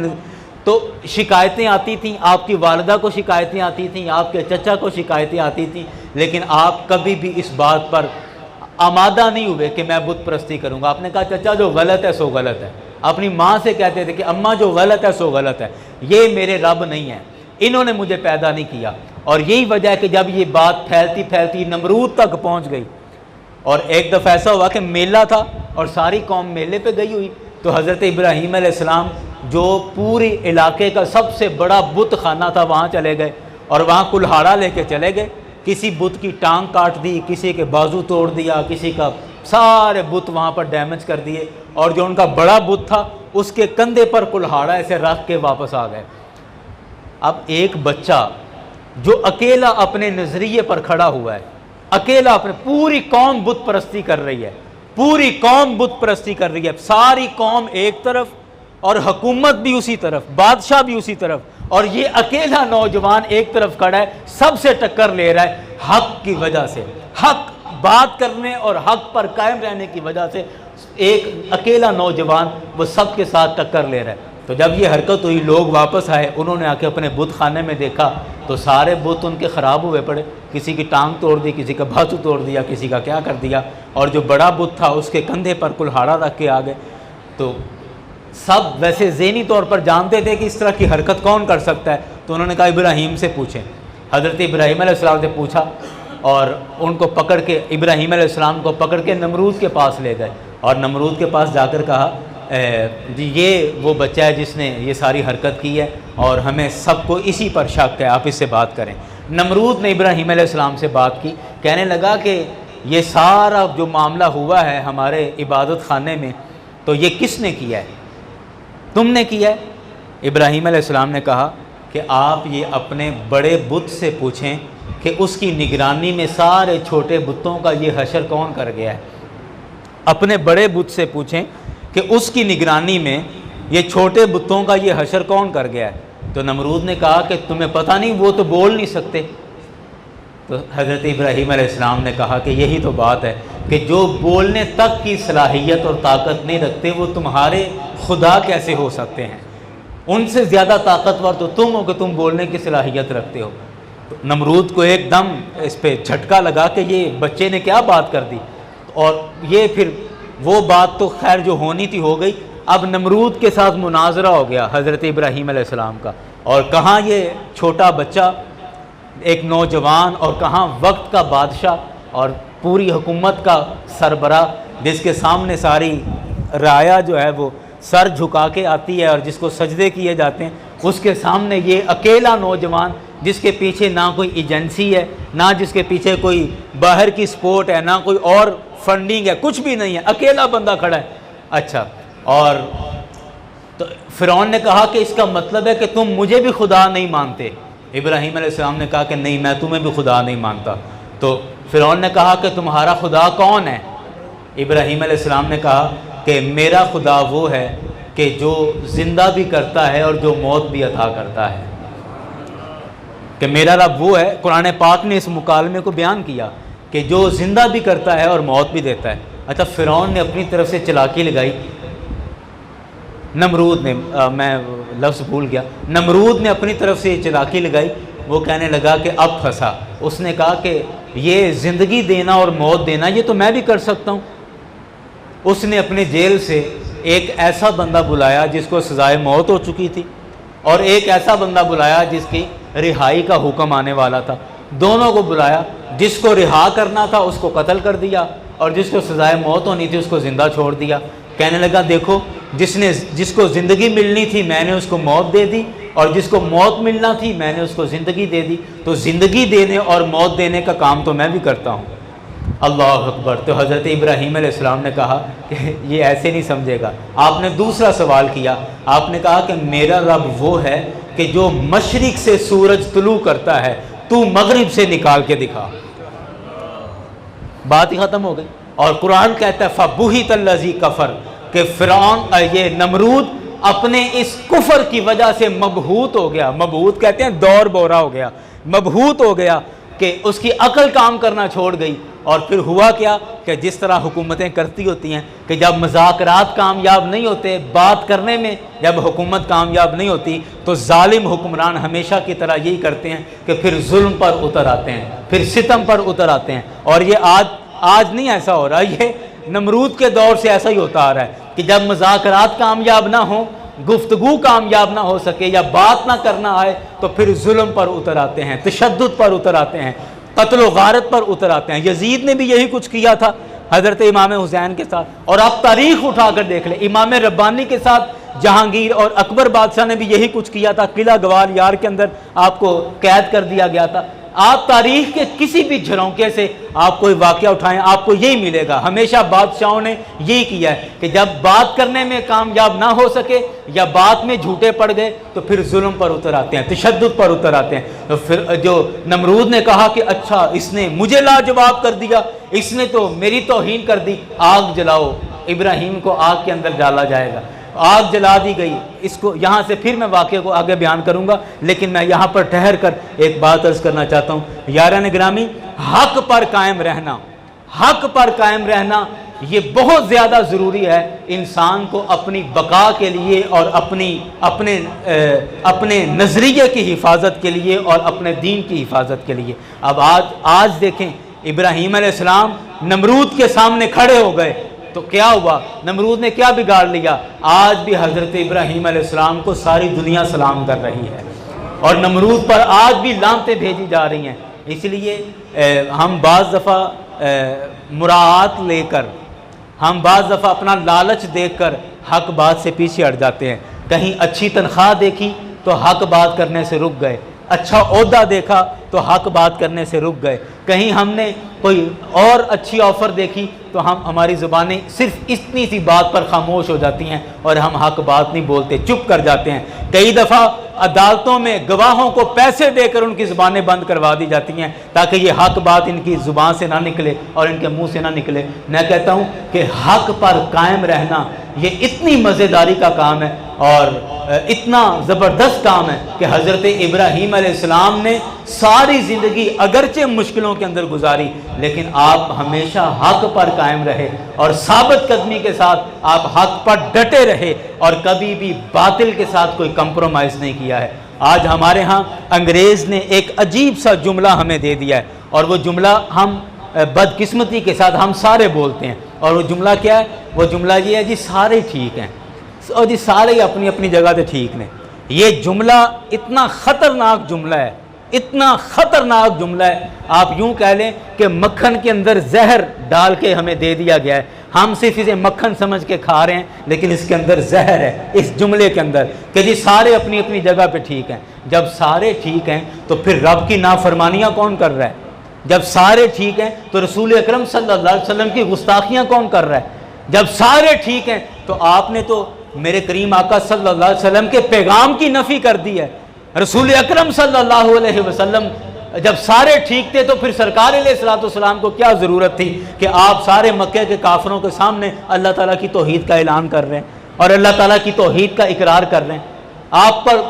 تو شکایتیں آتی تھیں، آپ کی والدہ کو شکایتیں آتی تھیں، آپ کے چچا کو شکایتیں آتی تھیں، لیکن آپ کبھی بھی اس بات پر آمادہ نہیں ہوئے کہ میں بت پرستی کروں گا۔ آپ نے کہا چچا جو غلط ہے سو غلط ہے۔ اپنی ماں سے کہتے تھے کہ اماں جو غلط ہے سو غلط ہے، یہ میرے رب نہیں ہے، انہوں نے مجھے پیدا نہیں کیا۔ اور یہی وجہ ہے کہ جب یہ بات پھیلتی پھیلتی نمرود تک پہنچ گئی، اور ایک دفعہ ایسا ہوا کہ میلہ تھا اور ساری قوم میلے پہ گئی ہوئی، تو حضرت ابراہیم علیہ السلام جو پوری علاقے کا سب سے بڑا بت خانہ تھا وہاں چلے گئے اور وہاں کلہاڑا لے کے چلے گئے۔ کسی بت کی ٹانگ کاٹ دی، کسی کے بازو توڑ دیا، کسی کا سارے بت وہاں پر ڈیمیج کر دیے، اور جو ان کا بڑا بت تھا اس کے کندھے پر کلہاڑا ایسے رکھ کے واپس آ گئے۔ اب ایک بچہ جو اکیلا اپنے نظریے پر کھڑا ہوا ہے، اکیلا اپنے، پوری قوم بت پرستی کر رہی ہے، پوری قوم بت پرستی کر رہی ہے، ساری قوم ایک طرف اور حکومت بھی اسی طرف، بادشاہ بھی اسی طرف، اور یہ اکیلا نوجوان ایک طرف کھڑا ہے، سب سے ٹکر لے رہا ہے حق کی وجہ سے، حق بات کرنے اور حق پر قائم رہنے کی وجہ سے ایک اکیلا نوجوان وہ سب کے ساتھ ٹکر لے رہا ہے۔ تو جب یہ حرکت ہوئی، لوگ واپس آئے، انہوں نے آ کے اپنے بت خانے میں دیکھا تو سارے بت ان کے خراب ہوئے پڑے، کسی کی ٹانگ توڑ دی، کسی کا بازو توڑ دیا، کسی کا کیا کر دیا، اور جو بڑا بت تھا اس کے کندھے پر کلہاڑا رکھ کے آ گئے۔ تو سب ویسے ذہنی طور پر جانتے تھے کہ اس طرح کی حرکت کون کر سکتا ہے، تو انہوں نے کہا ابراہیم سے پوچھیں۔ حضرت ابراہیم علیہ السلام سے پوچھا اور ان کو پکڑ کے، ابراہیم علیہ السلام کو پکڑ کے نمرود کے پاس لے گئے، اور نمرود کے پاس جا کر کہا جی یہ وہ بچہ ہے جس نے یہ ساری حرکت کی ہے اور ہمیں سب کو اسی پر شک ہے، آپ اس سے بات کریں۔ نمرود نے ابراہیم علیہ السلام سے بات کی، کہنے لگا کہ یہ سارا جو معاملہ ہوا ہے ہمارے عبادت خانے میں، تو یہ کس نے کیا ہے؟ تم نے کیا ہے؟ ابراہیم علیہ السلام نے کہا کہ آپ یہ اپنے بڑے بت سے پوچھیں کہ اس کی نگرانی میں سارے چھوٹے بتوں کا یہ حشر کون کر گیا ہے۔ اپنے بڑے بت سے پوچھیں کہ اس کی نگرانی میں یہ چھوٹے بتوں کا یہ حشر کون کر گیا ہے۔ تو نمرود نے کہا کہ تمہیں پتہ نہیں، وہ تو بول نہیں سکتے۔ تو حضرت ابراہیم علیہ السلام نے کہا کہ یہی تو بات ہے کہ جو بولنے تک کی صلاحیت اور طاقت نہیں رکھتے وہ تمہارے خدا کیسے ہو سکتے ہیں؟ ان سے زیادہ طاقتور تو تم ہو کہ تم بولنے کی صلاحیت رکھتے ہو۔ نمرود کو ایک دم اس پہ جھٹکا لگا کہ یہ بچے نے کیا بات کر دی، اور یہ پھر وہ بات تو خیر جو ہونی تھی ہو گئی۔ اب نمرود کے ساتھ مناظرہ ہو گیا حضرت ابراہیم علیہ السلام کا، اور کہاں یہ چھوٹا بچہ ایک نوجوان اور کہاں وقت کا بادشاہ اور پوری حکومت کا سربراہ، جس کے سامنے ساری رعایا جو ہے وہ سر جھکا کے آتی ہے اور جس کو سجدے کیے جاتے ہیں، اس کے سامنے یہ اکیلا نوجوان جس کے پیچھے نہ کوئی ایجنسی ہے، نہ جس کے پیچھے کوئی باہر کی سپورٹ ہے، نہ کوئی اور فنڈنگ ہے، کچھ بھی نہیں ہے، اکیلا بندہ کھڑا ہے۔ اچھا، اور تو فرعون نے کہا کہ اس کا مطلب ہے کہ تم مجھے بھی خدا نہیں مانتے۔ ابراہیم علیہ السلام نے کہا کہ نہیں، میں تمہیں بھی خدا نہیں مانتا۔ تو فرعون نے کہا کہ تمہارا خدا کون ہے؟ ابراہیم علیہ السلام نے کہا کہ میرا خدا وہ ہے کہ جو زندہ بھی کرتا ہے اور جو موت بھی عطا کرتا ہے، کہ میرا رب وہ ہے۔ قرآن پاک نے اس مکالمے کو بیان کیا کہ جو زندہ بھی کرتا ہے اور موت بھی دیتا ہے۔ اچھا، فرعون نے اپنی طرف سے چلاکی لگائی، نمرود نے، میں لفظ بھول گیا، نمرود نے اپنی طرف سے چلاکی لگائی۔ وہ کہنے لگا کہ اب پھنسا۔ اس نے کہا کہ یہ زندگی دینا اور موت دینا یہ تو میں بھی کر سکتا ہوں، اس نے اپنے جیل سے ایک ایسا بندہ بلایا جس کو سزائے موت ہو چکی تھی، اور ایک ایسا بندہ بلایا جس کی رہائی کا حکم آنے والا تھا۔ دونوں کو بلایا، جس کو رہا کرنا تھا اس کو قتل کر دیا، اور جس کو سزائے موت ہونی تھی اس کو زندہ چھوڑ دیا۔ کہنے لگا دیکھو، جس کو زندگی ملنی تھی میں نے اس کو موت دے دی، اور جس کو موت ملنا تھی میں نے اس کو زندگی دے دی، تو زندگی دینے اور موت دینے کا کام تو میں بھی کرتا ہوں۔ اللہ اکبر۔ تو حضرت ابراہیم علیہ السلام نے کہا کہ یہ ایسے نہیں سمجھے گا۔ آپ نے دوسرا سوال کیا، آپ نے کہا کہ میرا رب وہ ہے کہ جو مشرق سے سورج طلوع کرتا ہے، تو مغرب سے نکال کے دکھا۔ بات ہی ختم ہو گئی۔ اور قرآن کہتا ہے فَبُہِتَ الَّذِي کفر، کہ فرعون یہ نمرود اپنے اس کفر کی وجہ سے مبہوت ہو گیا۔ مبہوت کہتے ہیں دور بورا ہو گیا، مبہوت ہو گیا کہ اس کی عقل کام کرنا چھوڑ گئی۔ اور پھر ہوا کیا کہ جس طرح حکومتیں کرتی ہوتی ہیں کہ جب مذاکرات کامیاب نہیں ہوتے، بات کرنے میں جب حکومت کامیاب نہیں ہوتی، تو ظالم حکمران ہمیشہ کی طرح یہی کرتے ہیں کہ پھر ظلم پر اتر آتے ہیں، پھر ستم پر اتر آتے ہیں۔ اور یہ آج نہیں ایسا ہو رہا، یہ نمرود کے دور سے ایسا ہی ہوتا آ رہا ہے کہ جب مذاکرات کامیاب نہ ہوں، گفتگو کامیاب نہ ہو سکے یا بات نہ کرنا آئے، تو پھر ظلم پر اتر آتے ہیں، تشدد پر اتر آتے ہیں، قتل و غارت پر اتر آتے ہیں۔ یزید نے بھی یہی کچھ کیا تھا حضرت امام حسین کے ساتھ، اور آپ تاریخ اٹھا کر دیکھ لیں، امام ربانی کے ساتھ جہانگیر اور اکبر بادشاہ نے بھی یہی کچھ کیا تھا۔ قلعہ گوال یار کے اندر آپ کو قید کر دیا گیا تھا۔ آپ تاریخ کے کسی بھی جھرونکے سے آپ کوئی واقعہ اٹھائیں، آپ کو یہی ملے گا۔ ہمیشہ بادشاہوں نے یہی کیا ہے کہ جب بات کرنے میں کامیاب نہ ہو سکے یا بات میں جھوٹے پڑ گئے تو پھر ظلم پر اتر آتے ہیں، تشدد پر اتر آتے ہیں۔ تو پھر جو نمرود نے کہا کہ اچھا اس نے مجھے لاجواب کر دیا، اس نے تو میری توہین کر دی، آگ جلاؤ، ابراہیم کو آگ کے اندر ڈالا جائے گا۔ آگ جلا دی گئی۔ اس کو یہاں سے پھر میں واقعے کو آگے بیان کروں گا، لیکن میں یہاں پر ٹھہر کر ایک بات عرض کرنا چاہتا ہوں۔ یاران گرامی، حق پر قائم رہنا، حق پر قائم رہنا یہ بہت زیادہ ضروری ہے انسان کو اپنی بقا کے لیے اور اپنے نظریے کی حفاظت کے لیے اور اپنے دین کی حفاظت کے لیے۔ اب آج دیکھیں، ابراہیم علیہ السلام نمرود کے سامنے کھڑے ہو گئے تو کیا ہوا؟ نمرود نے کیا بگاڑ لیا؟ آج بھی حضرت ابراہیم علیہ السلام کو ساری دنیا سلام کر رہی ہے، اور نمرود پر آج بھی لعنتیں بھیجی جا رہی ہیں۔ اس لیے ہم بعض دفعہ مراعات لے کر، ہم بعض دفعہ اپنا لالچ دیکھ کر حق بات سے پیچھے ہٹ جاتے ہیں۔ کہیں اچھی تنخواہ دیکھی تو حق بات کرنے سے رک گئے، اچھا عہدہ دیکھا تو حق بات کرنے سے رک گئے، کہیں ہم نے کوئی اور اچھی آفر دیکھی تو ہماری زبانیں صرف اتنی سی بات پر خاموش ہو جاتی ہیں اور ہم حق بات نہیں بولتے، چپ کر جاتے ہیں۔ کئی دفعہ عدالتوں میں گواہوں کو پیسے دے کر ان کی زبانیں بند کروا دی جاتی ہیں تاکہ یہ حق بات ان کی زبان سے نہ نکلے اور ان کے منہ سے نہ نکلے۔ میں کہتا ہوں کہ حق پر قائم رہنا یہ اتنی مزیداری کا کام ہے اور اتنا زبردست کام ہے کہ حضرت ابراہیم علیہ السلام نے ساری زندگی اگرچہ مشکلوں کے اندر گزاری، لیکن آپ ہمیشہ حق پر قائم رہے اور ثابت قدمی کے ساتھ آپ حق پر ڈٹے رہے اور کبھی بھی باطل کے ساتھ کوئی کمپرومائز نہیں کیا ہے۔ آج ہمارے ہاں انگریز نے ایک عجیب سا جملہ ہمیں دے دیا ہے، اور وہ جملہ ہم بدقسمتی کے ساتھ ہم سارے بولتے ہیں، اور وہ جملہ کیا ہے؟ وہ جملہ یہ ہے جی سارے ٹھیک ہیں، اور جی سارے اپنی اپنی جگہ پہ ٹھیک ہیں۔ یہ جملہ اتنا خطرناک جملہ ہے، اتنا خطرناک جملہ ہے، آپ یوں کہہ لیں کہ مکھن کے اندر زہر ڈال کے ہمیں دے دیا گیا ہے۔ ہم صرف اسے مکھن سمجھ کے کھا رہے ہیں، لیکن اس کے اندر زہر ہے، اس جملے کے اندر کہ جی سارے اپنی اپنی جگہ پہ ٹھیک ہیں۔ جب سارے ٹھیک ہیں تو پھر رب کی نافرمانیاں کون کر رہا ہے؟ جب سارے ٹھیک ہیں تو رسول اکرم صلی اللہ علیہ وسلم کی گستاخیاں کون کر رہا ہے؟ جب سارے ٹھیک ہیں تو آپ نے تو میرے کریم آقا صلی اللہ علیہ وسلم کے پیغام کی نفی کر دی ہے۔ رسول اکرم صلی اللہ علیہ وسلم جب سارے ٹھیک تھے تو پھر سرکار علیہ الصلوۃ والسلام کو کیا ضرورت تھی کہ آپ سارے مکے کے کافروں کے سامنے اللہ تعالیٰ کی توحید کا اعلان کر رہے ہیں اور اللہ تعالیٰ کی توحید کا اقرار کر رہے ہیں؟ آپ پر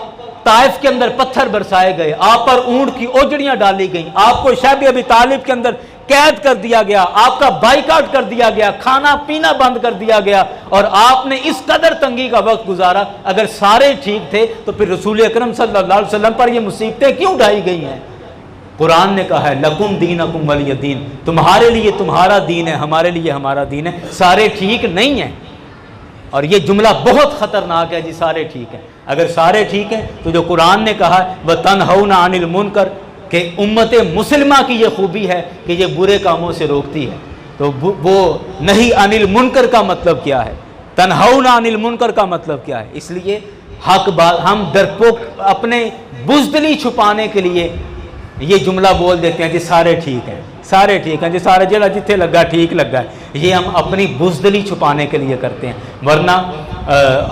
طائف کے اندر پتھر برسائے گئے، آپ پر اونٹ کی اوجڑیاں ڈالی گئیں، آپ کو شیب ابی طالب کے اندر قید کر دیا گیا، آپ کا بائیکاٹ کر دیا گیا، کھانا پینا بند کر دیا گیا، اور آپ نے اس قدر تنگی کا وقت گزارا۔ اگر سارے ٹھیک تھے تو پھر رسول اکرم صلی اللہ علیہ وسلم پر یہ مصیبتیں کیوں ڈھائی گئی ہیں؟ قرآن نے کہا ہے لکم دینکم ولی دین، تمہارے لیے تمہارا دین ہے، ہمارے لیے ہمارا دین ہے، سارے ٹھیک نہیں ہیں۔ اور یہ جملہ بہت خطرناک ہے جی، سارے ٹھیک ہیں۔ اگر سارے ٹھیک ہیں تو جو قرآن نے کہا وَتَنْهَوْنَ عَنِ الْمُنْكَرِ کہ امت مسلمہ کی یہ خوبی ہے کہ یہ برے کاموں سے روکتی ہے، تو وہ نہیں عن المنکر کا مطلب کیا ہے، تنہون عن المنکر کا مطلب کیا ہے؟ اس لیے حق بات ہم ڈرپوک اپنے بزدلی چھپانے کے لیے یہ جملہ بول دیتے ہیں جی سارے ٹھیک ہیں، سارے ٹھیک ہیں جی، سارے جڑا جتھے لگا ٹھیک لگا ہے، یہ ہم اپنی بزدلی چھپانے کے لیے کرتے ہیں، ورنہ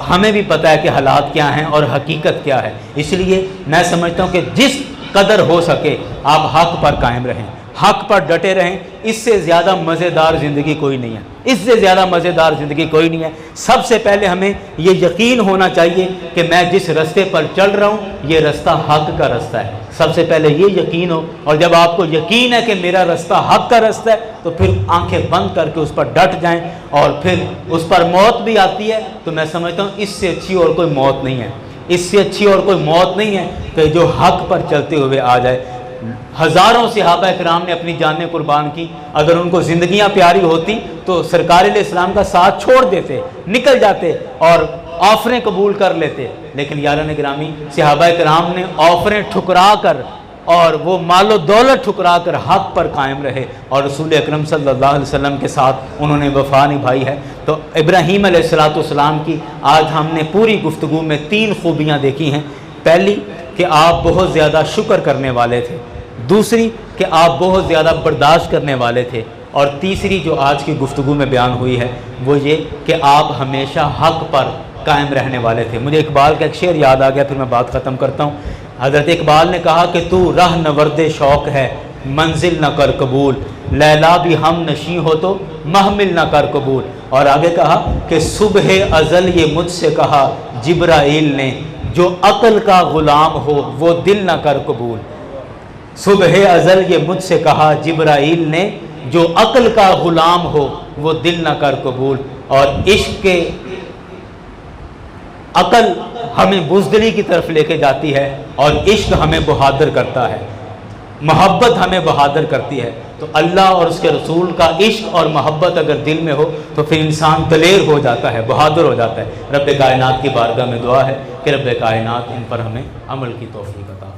ہمیں بھی پتہ ہے کہ حالات کیا ہیں اور حقیقت کیا ہے۔ اس لیے میں سمجھتا ہوں کہ جس قدر ہو سکے آپ حق پر قائم رہیں، حق پر ڈٹے رہیں، اس سے زیادہ مزیدار زندگی کوئی نہیں ہے، اس سے زیادہ مزیدار زندگی کوئی نہیں ہے۔ سب سے پہلے ہمیں یہ یقین ہونا چاہیے کہ میں جس رستے پر چل رہا ہوں یہ رستہ حق کا رستہ ہے، سب سے پہلے یہ یقین ہو، اور جب آپ کو یقین ہے کہ میرا رستہ حق کا رستہ ہے تو پھر آنکھیں بند کر کے اس پر ڈٹ جائیں، اور پھر اس پر موت بھی آتی ہے تو میں سمجھتا ہوں اس سے اچھی اور کوئی موت نہیں ہے، اس سے اچھی اور کوئی موت نہیں ہے کہ جو حق پر چلتے ہوئے آ جائے۔ ہزاروں صحابہ کرام نے اپنی جانیں قربان کی، اگر ان کو زندگیاں پیاری ہوتی تو سرکار علیہ السلام کا ساتھ چھوڑ دیتے، نکل جاتے اور آفریں قبول کر لیتے، لیکن یاران گرامی صحابہ کرام نے آفریں ٹھکرا کر اور وہ مال و دولت ٹھکرا کر حق پر قائم رہے، اور رسول اکرم صلی اللہ علیہ وسلم کے ساتھ انہوں نے وفا نبھائی ہے۔ تو ابراہیم علیہ السلام کی آج ہم نے پوری گفتگو میں 3 خوبیاں دیکھی ہیں۔ پہلی کہ آپ بہت زیادہ شکر کرنے والے تھے، دوسری کہ آپ بہت زیادہ برداشت کرنے والے تھے، اور تیسری جو آج کی گفتگو میں بیان ہوئی ہے وہ یہ کہ آپ ہمیشہ حق پر قائم رہنے والے تھے۔ مجھے اقبال کا ایک شعر یاد آ گیا، پھر میں بات ختم کرتا ہوں۔ حضرت اقبال نے کہا کہ تو رہ نورد شوق ہے منزل نہ کر قبول، لیلا بھی ہم نشیں ہو تو محمل نہ کر قبول، اور آگے کہا کہ صبح ازل یہ مجھ سے کہا جبرائیل نے جو عقل کا غلام ہو وہ دل نہ کر قبول۔ صبح ازل یہ مجھ سے کہا جبرائیل نے جو عقل کا غلام ہو وہ دل نہ کر قبول۔ اور عشق کے عقل ہمیں بزدلی کی طرف لے کے جاتی ہے، اور عشق ہمیں بہادر کرتا ہے، محبت ہمیں بہادر کرتی ہے۔ تو اللہ اور اس کے رسول کا عشق اور محبت اگر دل میں ہو تو پھر انسان دلیر ہو جاتا ہے، بہادر ہو جاتا ہے۔ رب کائنات کی بارگاہ میں دعا ہے کہ رب کائنات ان پر ہمیں عمل کی توفیق عطا